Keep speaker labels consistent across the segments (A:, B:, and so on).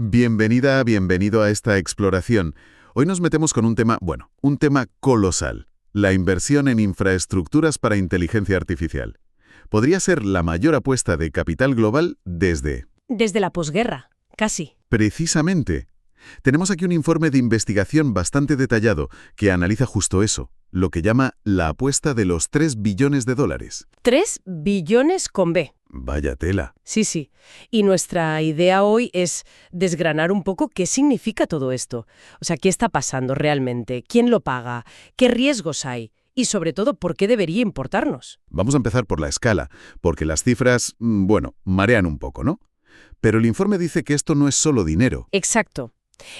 A: Bienvenida, bienvenido a esta exploración. Hoy nos metemos con un tema, un tema colosal, la inversión en infraestructuras para inteligencia artificial. Podría ser la mayor apuesta de capital global
B: Desde la posguerra, casi.
A: precisamente. Tenemos aquí un informe de investigación bastante detallado que analiza justo eso, lo que llama la apuesta de los 3 billones de dólares.
B: 3 billones con B.
A: Vaya tela.
B: Sí. Y nuestra idea hoy es desgranar un poco qué significa todo esto. O sea, ¿qué está pasando realmente? ¿Quién lo paga? ¿Qué riesgos hay? Y sobre todo, ¿por qué debería importarnos?
A: Vamos a empezar por la escala, porque las cifras, marean un poco, ¿no? Pero el informe dice que esto no es solo dinero.
B: Exacto.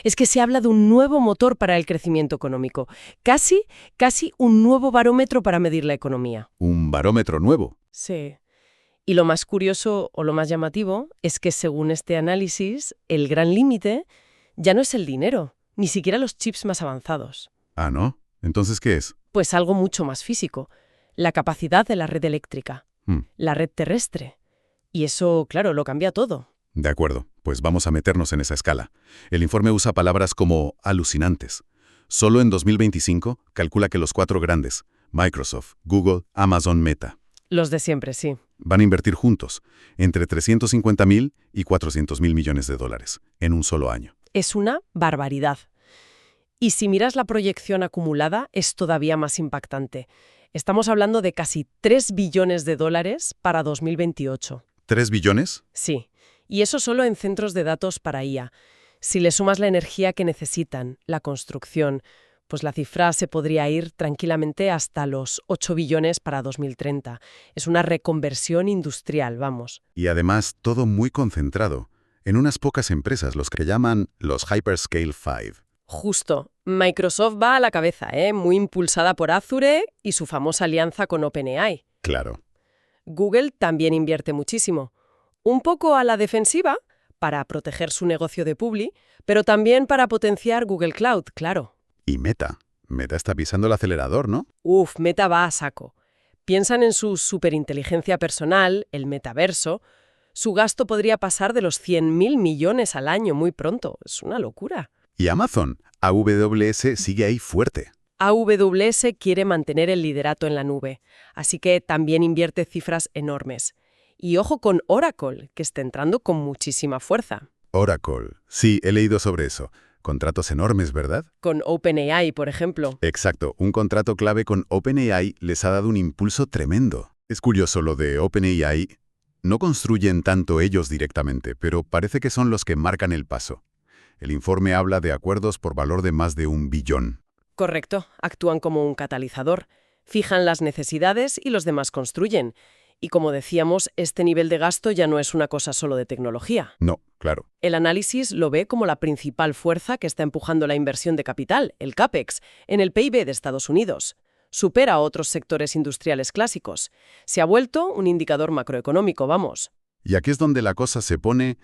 B: Es que se habla de un nuevo motor para el crecimiento económico. Casi un nuevo barómetro para medir la economía.
A: Un barómetro nuevo.
B: Sí. Y lo más curioso o lo más llamativo es que según este análisis, el gran límite ya no es el dinero, ni siquiera los chips más avanzados.
A: Ah, ¿no? Entonces, ¿qué es?
B: Pues algo mucho más físico, la capacidad de la red eléctrica,
A: Hmm,
B: la red terrestre. Y eso, claro, lo cambia todo.
A: de acuerdo, pues vamos a meternos en esa escala. El informe usa palabras como alucinantes. Solo en 2025 calcula que los 4 grandes, Microsoft, Google, Amazon, Meta,
B: Los de siempre, sí.
A: van a invertir juntos entre 350.000 y 400.000 millones de dólares en un solo año.
B: Es una barbaridad. Y si miras la proyección acumulada, es todavía más impactante. Estamos hablando de casi 3 billones de dólares para 2028.
A: ¿3 billones?
B: Sí, y eso solo en centros de datos para IA. Si le sumas la energía que necesitan, la construcción, pues la cifra se podría ir tranquilamente hasta los 8 billones para 2030. Es una reconversión industrial, vamos.
A: Y además todo muy concentrado en unas pocas empresas, los que llaman los Hyperscale 5.
B: Justo. Microsoft va a la cabeza, muy impulsada por Azure y su famosa alianza con OpenAI.
A: Claro.
B: Google también invierte muchísimo. Un poco a la defensiva, para proteger su negocio de publi, pero también para potenciar Google Cloud, claro.
A: Y Meta. Meta está pisando el acelerador, ¿no?
B: Meta va a saco. Piensan en su superinteligencia personal, el metaverso. Su gasto podría pasar de los 100.000 millones al año muy pronto. Es una locura.
A: Y Amazon, AWS, sigue ahí fuerte.
B: AWS quiere mantener el liderato en la nube, así que también invierte cifras enormes. Y ojo con Oracle, que está entrando con muchísima fuerza.
A: Oracle. Sí, he leído sobre eso. Contratos enormes, ¿verdad?
B: Con OpenAI, por ejemplo.
A: Exacto. Un contrato clave con OpenAI les ha dado un impulso tremendo. Es curioso lo de OpenAI. No construyen tanto ellos directamente, pero parece que son los que marcan el paso. El informe habla de acuerdos por valor de más de 1 billón.
B: Correcto, actúan como un catalizador. Fijan las necesidades y los demás construyen. Y como decíamos, este nivel de gasto ya no es una cosa solo de tecnología.
A: No, claro.
B: El análisis lo ve como la principal fuerza que está empujando la inversión de capital, el CAPEX, en el PIB de Estados Unidos. Supera a otros sectores industriales clásicos. Se ha vuelto un indicador macroeconómico, vamos.
A: Y aquí es donde la cosa se pone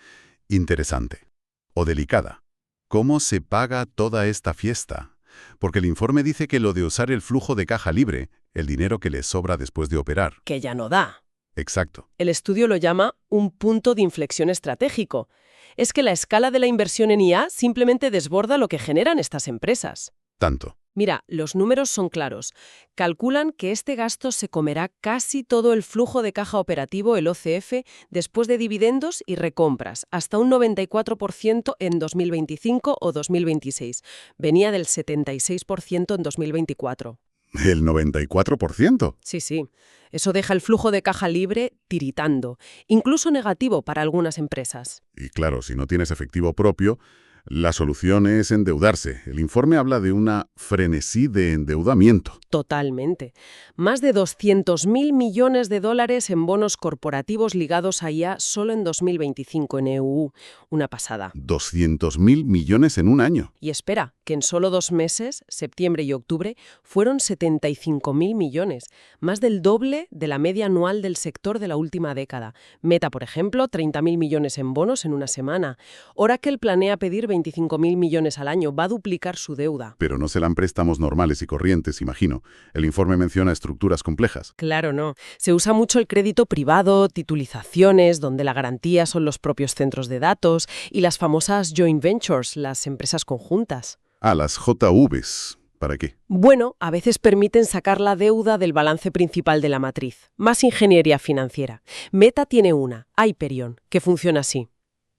A: interesante. O delicada. ¿Cómo se paga toda esta fiesta? Porque el informe dice que lo de usar el flujo de caja libre, el dinero que les sobra después de operar.
B: Que ya no da.
A: Exacto.
B: El estudio lo llama un punto de inflexión estratégico. Es que la escala de la inversión en IA simplemente desborda lo que generan estas empresas.
A: Tanto.
B: Mira, los números son claros. Calculan que este gasto se comerá casi todo el flujo de caja operativo, el OCF, después de dividendos y recompras, hasta un 94% en 2025 o 2026. Venía del 76% en 2024.
A: ¿El 94%?
B: Sí. Eso deja el flujo de caja libre tiritando, incluso negativo para algunas empresas.
A: Y claro, si no tienes efectivo propio, la solución es endeudarse. El informe habla de una frenesí de endeudamiento.
B: Totalmente. Más de 200.000 millones de dólares en bonos corporativos ligados a IA solo en 2025 en EU. Una pasada.
A: 200.000 millones en un año.
B: Y espera, que en solo 2 meses, septiembre y octubre, fueron 75.000 millones, más del doble de la media anual del sector de la última década. Meta, por ejemplo, 30.000 millones en bonos en una semana. Oracle planea pedir 25.000 millones al año. Va a duplicar su deuda.
A: Pero no serán préstamos normales y corrientes, imagino. El informe menciona estructuras complejas.
B: Claro, no. Se usa mucho el crédito privado, titulizaciones, donde la garantía son los propios centros de datos, y las famosas joint ventures, las empresas conjuntas.
A: Ah, las JVs. ¿Para qué?
B: Bueno, a veces permiten sacar la deuda del balance principal de la matriz. Más ingeniería financiera. Meta tiene una, Hyperion, que funciona así.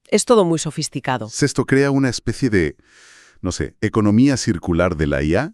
B: Es todo muy sofisticado.
A: Esto crea una especie de, no sé, economía circular de la IA.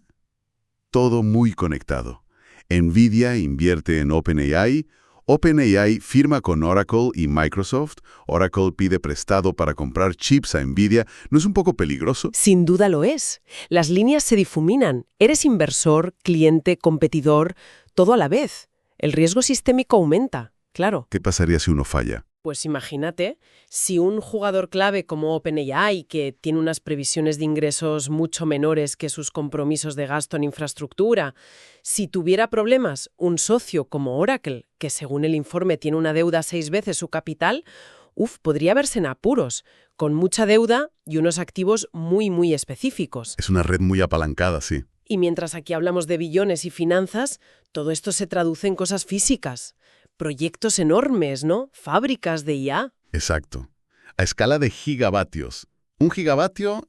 A: Todo muy conectado. Nvidia invierte en OpenAI. OpenAI firma con Oracle y Microsoft. Oracle pide prestado para comprar chips a Nvidia. ¿No es un poco peligroso?
B: Sin duda lo es. Las líneas se difuminan. Eres inversor, cliente, competidor, todo a la vez. El riesgo sistémico aumenta, claro.
A: ¿Qué pasaría si uno falla?
B: Pues imagínate, si un jugador clave como OpenAI, que tiene unas previsiones de ingresos mucho menores que sus compromisos de gasto en infraestructura, si tuviera problemas, un socio como Oracle, que según el informe tiene una deuda 6 veces su capital, podría verse en apuros, con mucha deuda y unos activos muy específicos.
A: Es una red muy apalancada, sí.
B: Y mientras aquí hablamos de billones y finanzas, todo esto se traduce en cosas físicas. Proyectos enormes, ¿no? Fábricas de IA.
A: Exacto. A escala de gigavatios. Un gigavatio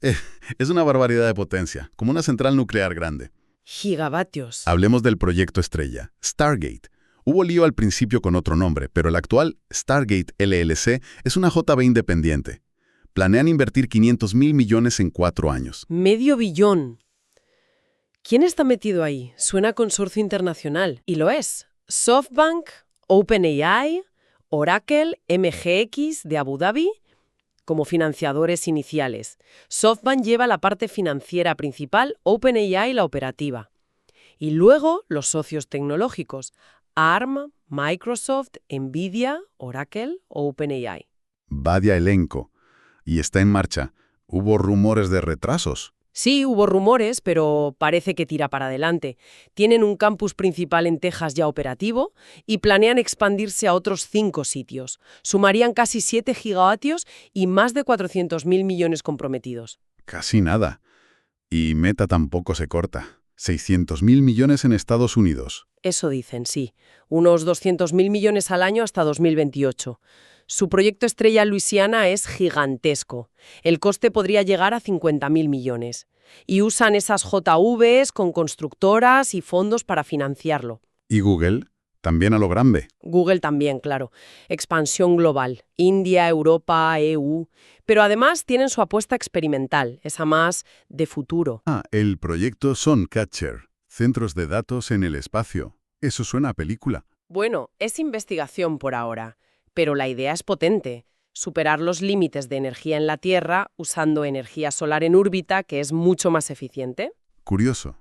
A: es una barbaridad de potencia, como una central nuclear grande.
B: Gigavatios.
A: Hablemos del proyecto estrella, Stargate. Hubo lío al principio con otro nombre, pero el actual Stargate LLC es una JV independiente. Planean invertir 500.000 millones en 4 años.
B: Medio billón. ¿Quién está metido ahí? Suena a consorcio internacional. Y lo es. SoftBank, OpenAI, Oracle, MGX de Abu Dhabi, como financiadores iniciales. SoftBank lleva la parte financiera principal, OpenAI la operativa. Y luego los socios tecnológicos, ARM, Microsoft, Nvidia, Oracle o OpenAI.
A: Vaya elenco. Y está en marcha. Hubo rumores de retrasos.
B: Sí, hubo rumores, pero parece que tira para adelante. Tienen un campus principal en Texas ya operativo y planean expandirse a otros 5 sitios. Sumarían casi 7 gigavatios y más de 400.000 millones comprometidos.
A: Casi nada. Y Meta tampoco se corta. 600.000 millones en Estados Unidos.
B: Eso dicen, sí. Unos 200.000 millones al año hasta 2028. Su proyecto estrella Luisiana es gigantesco. El coste podría llegar a 50.000 millones. Y usan esas JVs con constructoras y fondos para financiarlo.
A: ¿Y Google? También a lo grande.
B: Google también, claro. Expansión global. India, Europa, EU. Pero además tienen su apuesta experimental, esa más de futuro.
A: Ah, el proyecto Suncatcher. Centros de datos en el espacio. Eso suena a película.
B: Bueno, es investigación por ahora. Pero la idea es potente, superar los límites de energía en la Tierra usando energía solar en órbita, que es mucho más eficiente.
A: Curioso.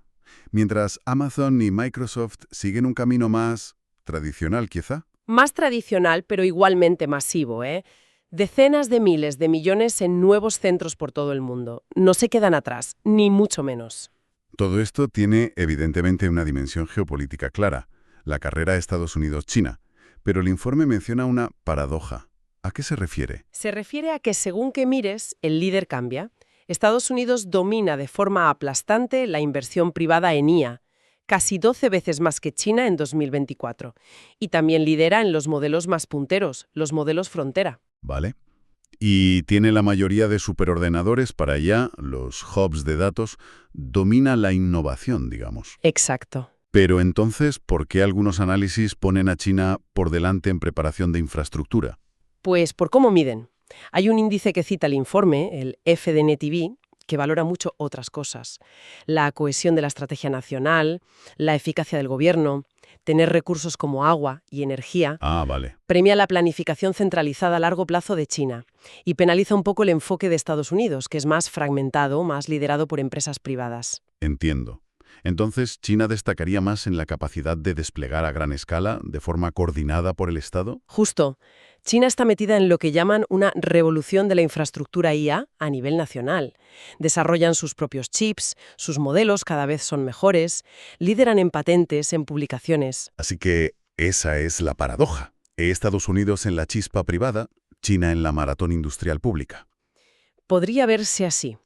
A: Mientras Amazon y Microsoft siguen un camino más tradicional, quizá.
B: Más tradicional, pero igualmente masivo, ¿eh? Decenas de miles de millones en nuevos centros por todo el mundo. No se quedan atrás, ni mucho menos.
A: Todo esto tiene, evidentemente, una dimensión geopolítica clara, la carrera Estados Unidos-China. Pero el informe menciona una paradoja. ¿A qué se refiere?
B: Se refiere a que según que mires, el líder cambia. Estados Unidos domina de forma aplastante la inversión privada en IA, casi 12 veces más que China en 2024. Y también lidera en los modelos más punteros, los modelos frontera.
A: Vale. Y tiene la mayoría de superordenadores para allá, los hubs de datos, domina la innovación, digamos.
B: Exacto.
A: Pero entonces, ¿por qué algunos análisis ponen a China por delante en preparación de infraestructura?
B: Pues por cómo miden. Hay un índice que cita el informe, el FDNTV, que valora mucho otras cosas. La cohesión de la estrategia nacional, la eficacia del gobierno, tener recursos como agua y energía.
A: Ah, vale.
B: Premia la planificación centralizada a largo plazo de China y penaliza un poco el enfoque de Estados Unidos, que es más fragmentado, más liderado por empresas privadas.
A: Entiendo. Entonces, ¿China destacaría más en la capacidad de desplegar a gran escala, de forma coordinada por el Estado?
B: Justo. China está metida en lo que llaman una revolución de la infraestructura IA a nivel nacional. Desarrollan sus propios chips, sus modelos cada vez son mejores, lideran en patentes, en publicaciones.
A: Así que esa es la paradoja. Estados Unidos en la chispa privada, China en la maratón industrial pública.
B: Podría verse así.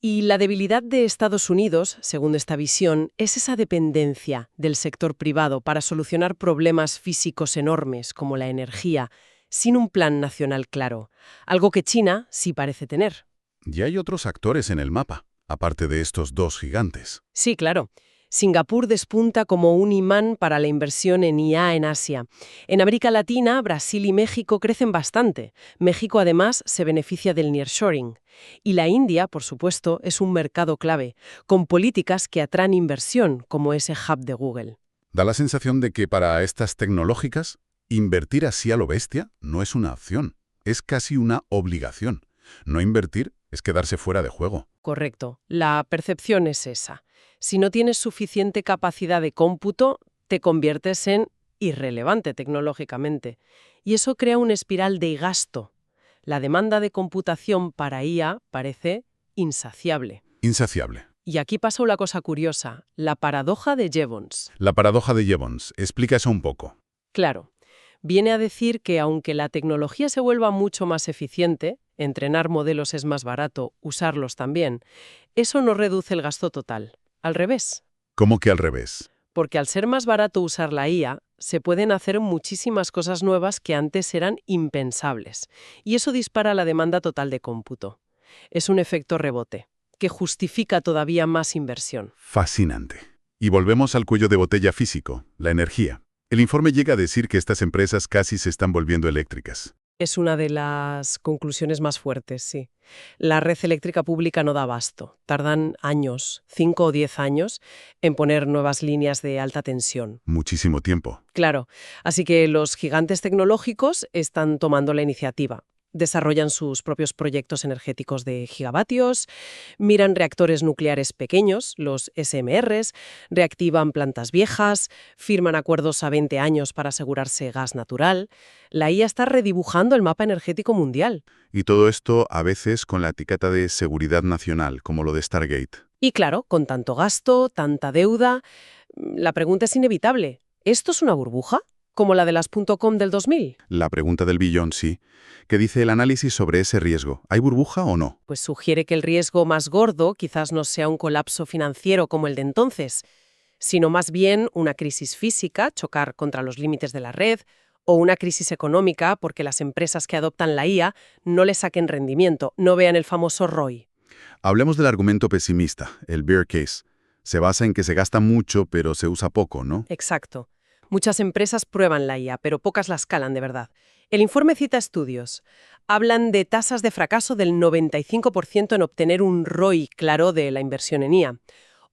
B: Y la debilidad de Estados Unidos, según esta visión, es esa dependencia del sector privado para solucionar problemas físicos enormes como la energía, sin un plan nacional claro, algo que China sí parece tener.
A: Y hay otros actores en el mapa, aparte de estos dos gigantes.
B: Sí, claro. Singapur despunta como un imán para la inversión en IA en Asia. En América Latina, Brasil y México crecen bastante. México, además, se beneficia del nearshoring. Y la India, por supuesto, es un mercado clave, con políticas que atraen inversión, como ese hub de Google.
A: Da la sensación de que para estas tecnológicas, invertir así a lo bestia no es una opción, es casi una obligación. No invertir es quedarse fuera de juego.
B: Correcto. La percepción es esa. Si no tienes suficiente capacidad de cómputo, te conviertes en irrelevante tecnológicamente. Y eso crea una espiral de gasto. La demanda de computación para IA parece insaciable.
A: Insaciable.
B: Y aquí pasa una cosa curiosa, la paradoja de Jevons.
A: La paradoja de Jevons. Explica eso un poco.
B: Claro, viene a decir que aunque la tecnología se vuelva mucho más eficiente, entrenar modelos es más barato, usarlos también, eso no reduce el gasto total. Al revés.
A: ¿Cómo que al revés?
B: Porque al ser más barato usar la IA, se pueden hacer muchísimas cosas nuevas que antes eran impensables. Y eso dispara la demanda total de cómputo. Es un efecto rebote, que justifica todavía más inversión.
A: Fascinante. Y volvemos al cuello de botella físico, la energía. El informe llega a decir que estas empresas casi se están volviendo eléctricas.
B: Es una de las conclusiones más fuertes, sí. La red eléctrica pública no da abasto. Tardan años, 5 o 10 años, en poner nuevas líneas de alta tensión.
A: Muchísimo tiempo.
B: Claro, así que los gigantes tecnológicos están tomando la iniciativa. Desarrollan sus propios proyectos energéticos de gigavatios, miran reactores nucleares pequeños, los SMRs, reactivan plantas viejas, firman acuerdos a 20 años para asegurarse gas natural. La IA está redibujando el mapa energético mundial.
A: Y todo esto a veces con la etiqueta de seguridad nacional, como lo de Stargate.
B: Y claro, con tanto gasto, tanta deuda, la pregunta es inevitable. ¿Esto es una burbuja? ¿Como la de las .com del 2000?
A: La pregunta del billón, sí. ¿Qué dice el análisis sobre ese riesgo? ¿Hay burbuja o no?
B: Pues sugiere que el riesgo más gordo quizás no sea un colapso financiero como el de entonces, sino más bien una crisis física, chocar contra los límites de la red, o una crisis económica porque las empresas que adoptan la IA no le saquen rendimiento, no vean el famoso ROI.
A: Hablemos del argumento pesimista, el bear case. Se basa en que se gasta mucho, pero se usa poco, ¿no?
B: Exacto. Muchas empresas prueban la IA, pero pocas la escalan de verdad. El informe cita estudios. Hablan de tasas de fracaso del 95% en obtener un ROI claro de la inversión en IA,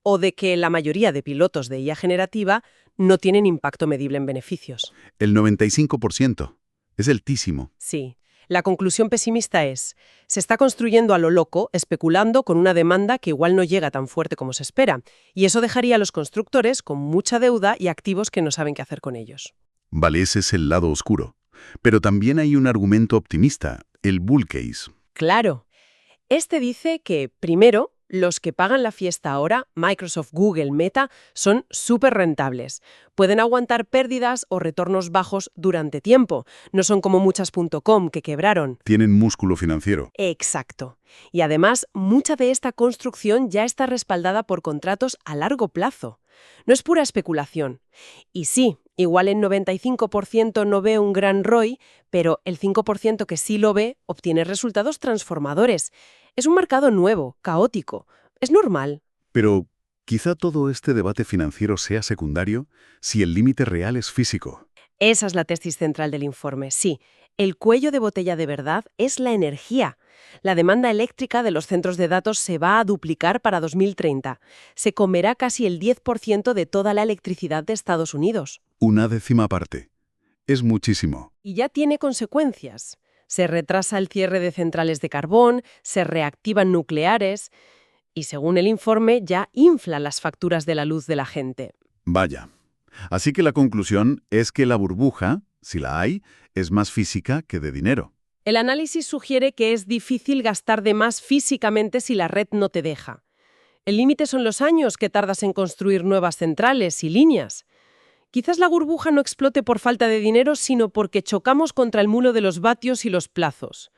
B: o de que la mayoría de pilotos de IA generativa no tienen impacto medible en beneficios.
A: El 95%. Es altísimo.
B: Sí. La conclusión pesimista es, se está construyendo a lo loco, especulando con una demanda que igual no llega tan fuerte como se espera, y eso dejaría a los constructores con mucha deuda y activos que no saben qué hacer con ellos.
A: Vale, ese es el lado oscuro. Pero también hay un argumento optimista, el bull case.
B: Claro. Este dice que, primero, los que pagan la fiesta ahora, Microsoft, Google, Meta, son súper rentables. Pueden aguantar pérdidas o retornos bajos durante tiempo. No son como muchas .com que quebraron.
A: Tienen músculo financiero.
B: Exacto. Y además, mucha de esta construcción ya está respaldada por contratos a largo plazo. No es pura especulación. Y sí, igual el 95% no ve un gran ROI, pero el 5% que sí lo ve obtiene resultados transformadores. Es un mercado nuevo, caótico. Es normal.
A: Pero quizá todo este debate financiero sea secundario si el límite real es físico.
B: Esa es la tesis central del informe, sí. El cuello de botella de verdad es la energía. La demanda eléctrica de los centros de datos se va a duplicar para 2030. Se comerá casi el 10% de toda la electricidad de Estados Unidos.
A: Una décima parte. Es muchísimo.
B: Y ya tiene consecuencias. Se retrasa el cierre de centrales de carbón, se reactivan nucleares y, según el informe, ya infla las facturas de la luz de la gente.
A: Vaya. Así que la conclusión es que la burbuja, si la hay, es más física que de dinero.
B: El análisis sugiere que es difícil gastar de más físicamente si la red no te deja. El límite son los años que tardas en construir nuevas centrales y líneas. Quizás la burbuja no explote por falta de dinero, sino porque chocamos contra el muro de los vatios y los plazos.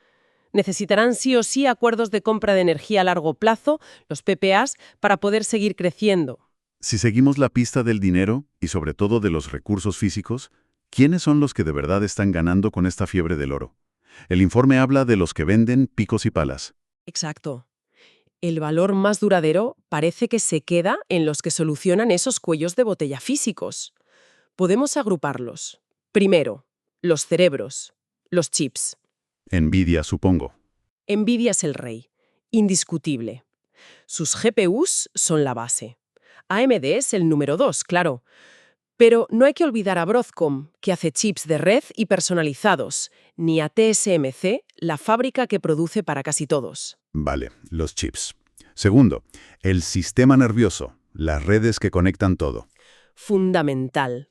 B: Necesitarán sí o sí acuerdos de compra de energía a largo plazo, los PPAs, para poder seguir creciendo.
A: Si seguimos la pista del dinero y sobre todo de los recursos físicos, ¿quiénes son los que de verdad están ganando con esta fiebre del oro? El informe habla de los que venden picos y palas.
B: Exacto. El valor más duradero parece que se queda en los que solucionan esos cuellos de botella físicos. Podemos agruparlos. Primero, los cerebros, los chips.
A: Nvidia, supongo.
B: Nvidia es el rey, indiscutible. Sus GPUs son la base. AMD es el número 2, claro. Pero no hay que olvidar a Broadcom, que hace chips de red y personalizados, ni a TSMC, la fábrica que produce para casi todos.
A: Vale, los chips. Segundo, el sistema nervioso, las redes que conectan todo.
B: Fundamental.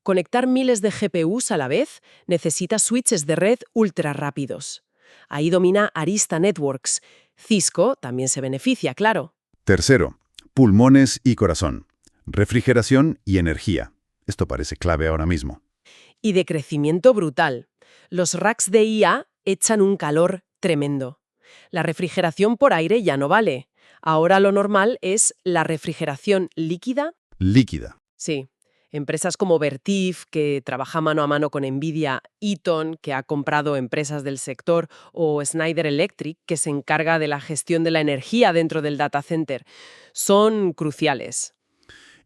B: Conectar miles de GPUs a la vez necesita switches de red ultra rápidos. Ahí domina Arista Networks. Cisco también se beneficia, claro.
A: Tercero, pulmones y corazón, refrigeración y energía. Esto parece clave ahora mismo.
B: Y de crecimiento brutal. Los racks de IA echan un calor tremendo. La refrigeración por aire ya no vale. Ahora lo normal es la refrigeración líquida.
A: Líquida.
B: Sí. Empresas como Vertiv, que trabaja mano a mano con Nvidia, Eaton, que ha comprado empresas del sector, o Schneider Electric, que se encarga de la gestión de la energía dentro del data center, son cruciales.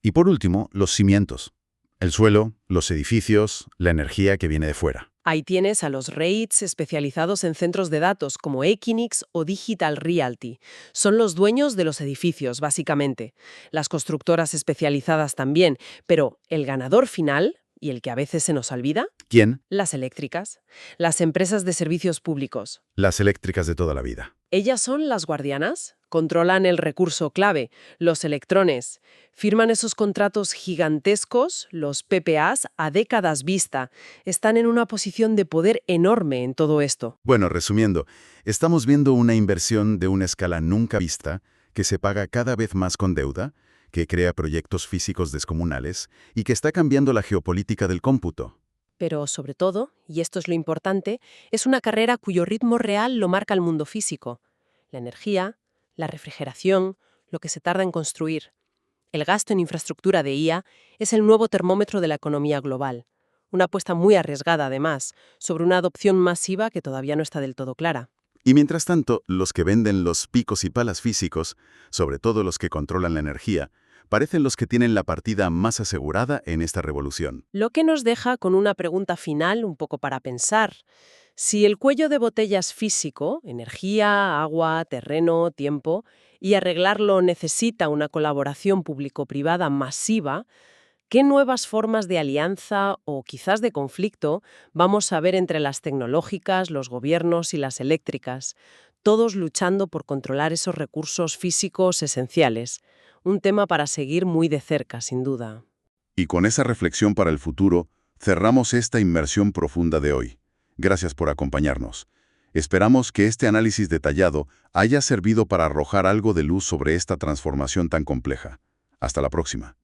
A: Y por último, los cimientos. El suelo, los edificios, la energía que viene de fuera.
B: Ahí tienes a los REITs especializados en centros de datos como Equinix o Digital Realty. Son los dueños de los edificios, básicamente. Las constructoras especializadas también, pero el ganador final, y el que a veces se nos olvida,
A: ¿Quién?
B: las eléctricas, las empresas de servicios públicos.
A: Las eléctricas de toda la vida.
B: Ellas son las guardianas, controlan el recurso clave, los electrones, firman esos contratos gigantescos, los PPAs, a décadas vista. Están en una posición de poder enorme en todo esto.
A: Bueno, resumiendo, estamos viendo una inversión de una escala nunca vista, que se paga cada vez más con deuda, que crea proyectos físicos descomunales y que está cambiando la geopolítica del cómputo.
B: Pero sobre todo, y esto es lo importante, es una carrera cuyo ritmo real lo marca el mundo físico. La energía, la refrigeración, lo que se tarda en construir. El gasto en infraestructura de IA es el nuevo termómetro de la economía global. Una apuesta muy arriesgada, además, sobre una adopción masiva que todavía no está del todo clara.
A: Y mientras tanto, los que venden los picos y palas físicos, sobre todo los que controlan la energía, parecen los que tienen la partida más asegurada en esta revolución.
B: Lo que nos deja con una pregunta final un poco para pensar. Si el cuello de botella es físico, energía, agua, terreno, tiempo, y arreglarlo necesita una colaboración público-privada masiva, ¿qué nuevas formas de alianza o quizás de conflicto vamos a ver entre las tecnológicas, los gobiernos y las eléctricas, todos luchando por controlar esos recursos físicos esenciales? Un tema para seguir muy de cerca, sin duda.
A: Y con esa reflexión para el futuro, cerramos esta inmersión profunda de hoy. Gracias por acompañarnos. Esperamos que este análisis detallado haya servido para arrojar algo de luz sobre esta transformación tan compleja. Hasta la próxima.